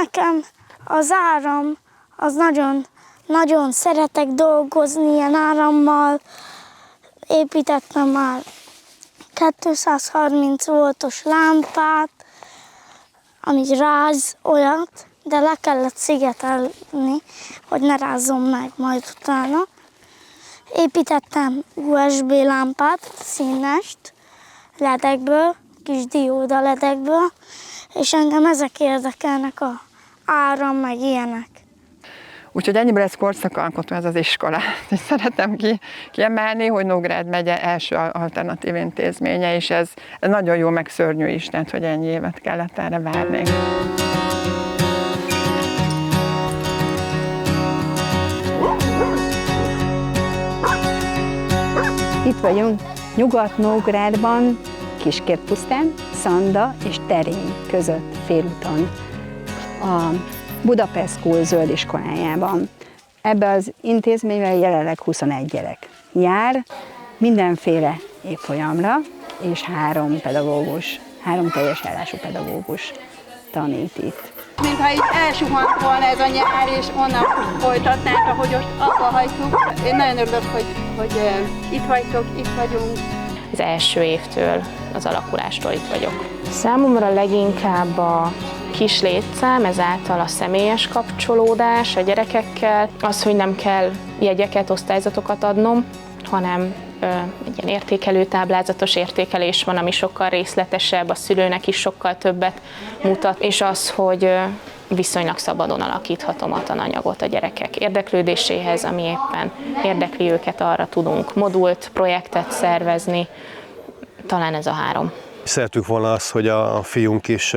nekem az áram, az nagyon szeretek dolgozni ilyen árammal. Építettem már 230 voltos lámpát, ami ráz olyat, de le kellett szigetelni, hogy ne rázzon meg majd utána. Építettem USB lámpát, színest, ledekből, kis dióda ledekből, és engem ezek érdekelnek, a áram, meg ilyenek. Úgyhogy ennyiből ez korszakalkotó ez az iskola. És szeretem kiemelni, hogy Nógrád megye első alternatív intézménye, és ez nagyon jó, meg szörnyű is, tehát hogy ennyi évet kellett erre várni. Itt vagyunk Nyugat-Nógrádban, Kiskérpusztán, Szanda és Terény között félúton, a Budapest School zöld iskolájában. Ebbe az intézményben jelenleg 21 gyerek jár, mindenféle évfolyamra, és 3 pedagógus, 3 teljes állású pedagógus tanít itt. Mintha itt elsuhant volna ez a nyár, és onnan folytatnánk, ahogy ott abba hagytuk. Én nagyon örülök, hogy itt vagytok, itt vagyunk. Az első évtől, az alakulástól itt vagyok. Számomra leginkább a kis létszám, ezáltal a személyes kapcsolódás a gyerekekkel, az, hogy nem kell jegyeket, osztályzatokat adnom, hanem egy ilyen értékelőtáblázatos értékelés van, ami sokkal részletesebb, a szülőnek is sokkal többet mutat, és az, hogy viszonylag szabadon alakíthatom a tananyagot a gyerekek érdeklődéséhez, ami éppen érdekli őket, arra tudunk modult, projektet szervezni, talán ez a 3. Szerettük volna azt, hogy a fiunk is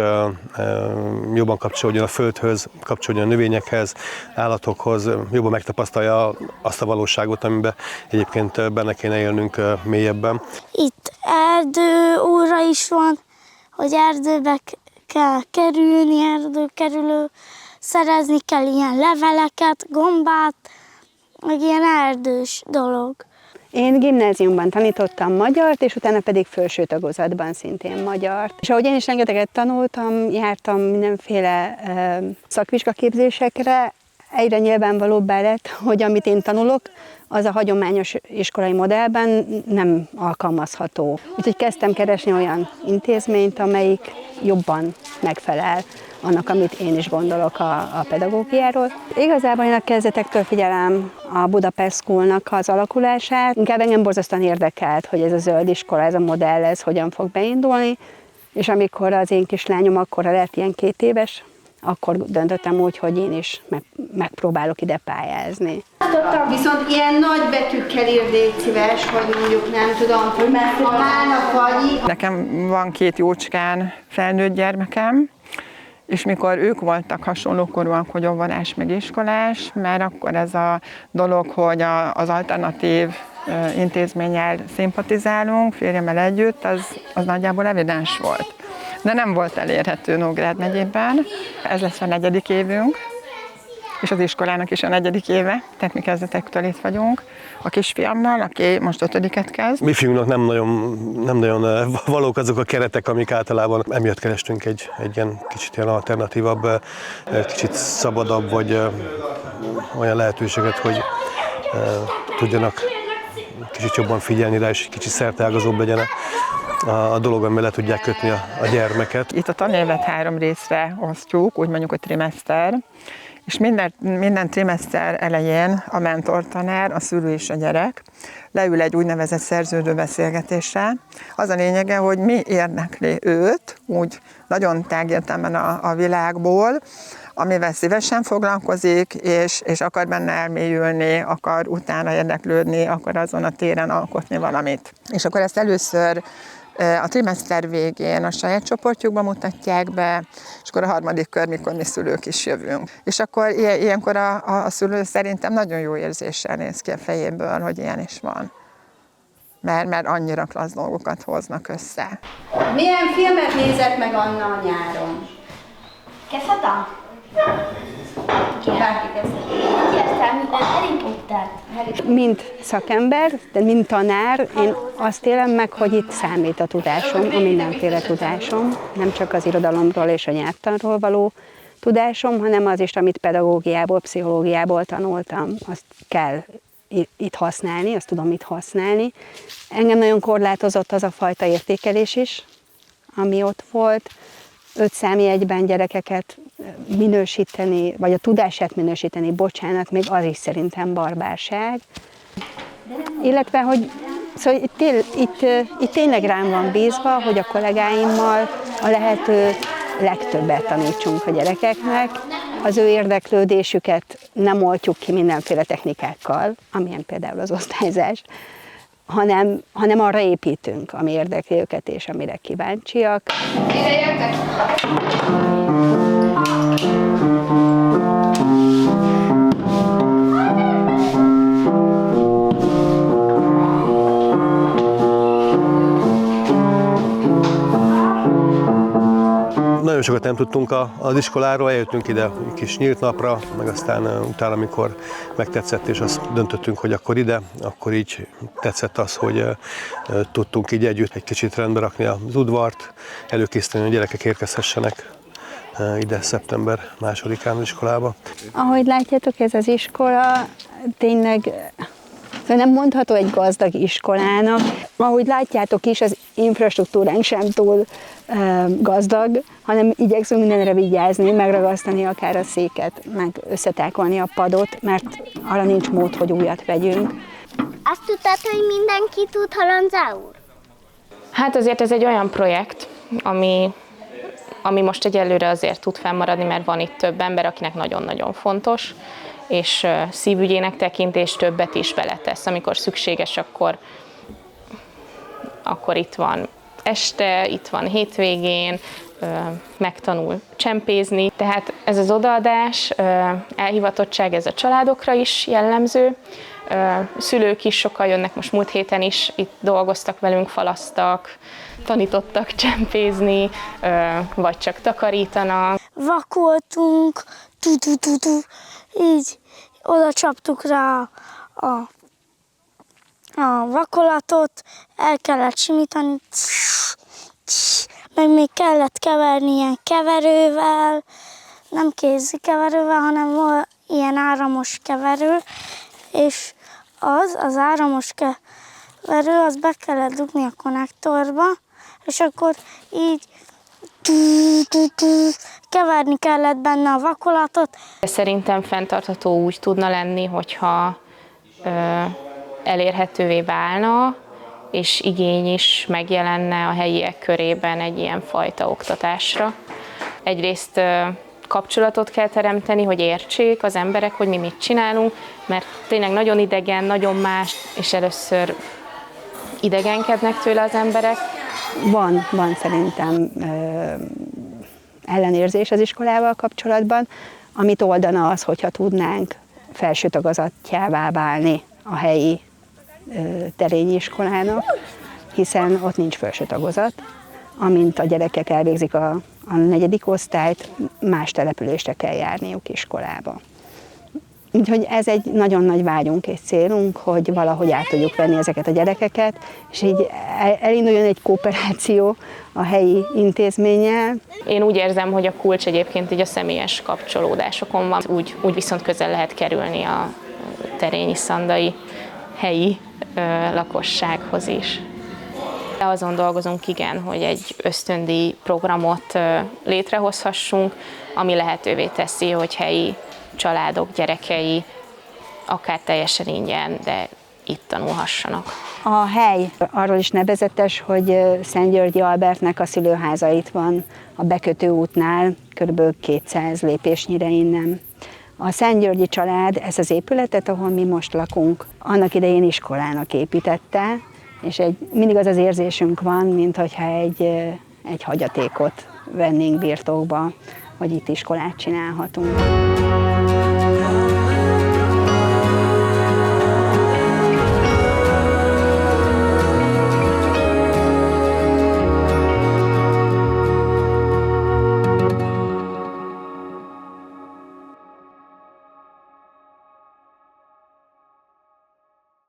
jobban kapcsolódjon a földhöz, kapcsolódjon a növényekhez, állatokhoz, jobban megtapasztalja azt a valóságot, amiben egyébként benne kéne élnünk mélyebben. Itt erdőóra is van, hogy erdőbe kell kerülni, erdőkerülő, szerezni kell ilyen leveleket, gombát, meg ilyen erdős dolog. Én gimnáziumban tanítottam magyart, és utána pedig felső tagozatban szintén magyart. És ahogy én is rengeteget tanultam, jártam mindenféle szakvizsgaképzésekre, egyre nyilvánvalóbbá lett, hogy amit én tanulok, az a hagyományos iskolai modellben nem alkalmazható. Úgyhogy kezdtem keresni olyan intézményt, amelyik jobban megfelel annak, amit én is gondolok a pedagógiáról. Igazából én a kezdetektől figyelem a Budapest Schoolnak az alakulását. Inkább engem borzasztóan érdekelt, hogy ez a zöld iskola, ez a modell, ez hogyan fog beindulni, és amikor az én kislányom akkora lett, ilyen 2 éves, akkor döntöttem úgy, hogy én is megpróbálok ide pályázni. Viszont ilyen nagy betűkkel ír, légy szíves, hogy mondjuk nem tudom, hogy megfogálnak vagy. Nekem van 2 jócskán felnőtt gyermekem, és mikor ők voltak hasonlókorúak, hogy óvodás meg iskolás, mert akkor ez a dolog, hogy az alternatív intézménnyel szimpatizálunk, férjemmel együtt, az nagyjából evidens volt. De nem volt elérhető Nógrád megyében. Ez lesz a 4. évünk, és az iskolának is a 4. éve, tehát mi kezdetektől itt vagyunk. A kisfiammal, aki most 5-et kezd. Mi fiúnknak nem nagyon valók azok a keretek, amik általában emiatt kerestünk egy ilyen kicsit ilyen alternatívabb, kicsit szabadabb, vagy olyan lehetőséget, hogy tudjanak kicsit jobban figyelni rá, és kicsit szerteágazóbb legyen a dolog, amivel le tudják kötni a gyermeket. Itt a tanévet 3 részre osztjuk, úgy mondjuk a trimester, és minden trimester elején a mentortanár, a szülő és a gyerek leül egy úgynevezett szerződő beszélgetésre. Az a lényege, hogy mi érdekli őt, úgy nagyon tágértelmen a világból, amivel szívesen foglalkozik, és akar benne elmélyülni, akar utána érdeklődni, akar azon a téren alkotni valamit. És akkor ezt először a trimester végén a saját csoportjukban mutatják be, és akkor a 3. kör, mikor mi szülők is jövünk. És akkor ilyenkor a szülő szerintem nagyon jó érzéssel néz ki a fejéből, hogy ilyen is van. Mert annyira klassz dolgokat hoznak össze. Milyen filmet nézett meg Anna a nyáron? Kezdhetem? Bárki kezdhet. Harry Potter. Mint szakember, de mint tanár, én azt élem meg, hogy itt számít a tudásom, a mindenféle tudásom, nem csak az irodalomról és a nyelvtanról való tudásom, hanem az is, amit pedagógiából, pszichológiából tanultam, azt kell itt használni, azt tudom itt használni. Engem nagyon korlátozott az a fajta értékelés is, ami ott volt. 5 számjegyben gyerekeket minősíteni, vagy a tudását minősíteni, bocsánat, még az is szerintem barbárság. Illetve, hogy szóval itt tényleg rám van bízva, hogy a kollégáimmal a lehető legtöbbet tanítsunk a gyerekeknek. Az ő érdeklődésüket nem oltjuk ki mindenféle technikákkal, amilyen például az osztályzás, hanem arra építünk, ami érdekli őket és amire kíváncsiak. Nagyon sokat nem tudtunk az iskoláról, eljöttünk ide egy kis nyílt napra, meg aztán utána, amikor megtetszett, és azt döntöttünk, hogy akkor ide, akkor így tetszett az, hogy tudtunk így együtt egy kicsit rendbe rakni az udvart, előkészíteni, hogy a gyerekek érkezhessenek ide szeptember 2-án az iskolába. Ahogy látjátok, ez az iskola tényleg nem mondható egy gazdag iskolának. Ahogy látjátok is, az infrastruktúránk sem túl gazdag, hanem igyekszünk mindenre vigyázni, megragasztani akár a széket, meg összetákolni a padot, mert arra nincs mód, hogy újat vegyünk. Azt tudtad, hogy mindenki tud, Halondzá úr? Hát azért ez egy olyan projekt, ami most egyelőre azért tud fennmaradni, mert van itt több ember, akinek nagyon-nagyon fontos, és szívügyének tekint, és többet is beletesz. Amikor szükséges, akkor itt van este, itt van hétvégén, megtanul csempézni. Tehát ez az odaadás, elhivatottság, ez a családokra is jellemző. Szülők is sokan jönnek, most múlt héten is itt dolgoztak velünk, falasztak, tanítottak csempézni, vagy csak takarítanak. Vakoltunk, így oda csaptuk rá a vakolatot, el kellett simítani, meg még kellett keverni ilyen keverővel, nem kézi keverővel, hanem volt ilyen áramos keverő, és az áramos keverő, az be kellett dugni a konnektorba, és akkor így keverni kellett benne a vakolatot. Szerintem fenntartható úgy tudna lenni, hogyha elérhetővé válna, és igény is megjelenne a helyiek körében egy ilyen fajta oktatásra. Egyrészt kapcsolatot kell teremteni, hogy értsék az emberek, hogy mi mit csinálunk, mert tényleg nagyon idegen, nagyon más, és először idegenkednek tőle az emberek. Van szerintem ellenérzés az iskolával kapcsolatban, amit oldana az, hogyha tudnánk felső tagozatjává válni a helyi terényi iskolának, hiszen ott nincs felső tagozat. Amint a gyerekek elvégzik a 4. osztályt, más településre kell járniuk iskolába. Úgyhogy ez egy nagyon nagy vágyunk és célunk, hogy valahogy át tudjuk venni ezeket a gyerekeket, és így elinduljon egy kooperáció a helyi intézménnyel. Én úgy érzem, hogy a kulcs egyébként így a személyes kapcsolódásokon van. Úgy viszont közel lehet kerülni a terényi-szandai helyi lakossághoz is. De azon dolgozunk, igen, hogy egy ösztöndíj programot létrehozhassunk, ami lehetővé teszi, hogy helyi családok gyerekei akár teljesen ingyen, de itt tanulhassanak. A hely arról is nevezetes, hogy Szentgyörgyi Albertnek a szülőháza itt van a bekötő útnál, kb. 200 lépésnyire innen. A Szentgyörgyi család ezt az épületet, ahol mi most lakunk, annak idején iskolának építette, és mindig az érzésünk van, mintha egy hagyatékot vennénk birtokba, hogy itt iskolát csinálhatunk.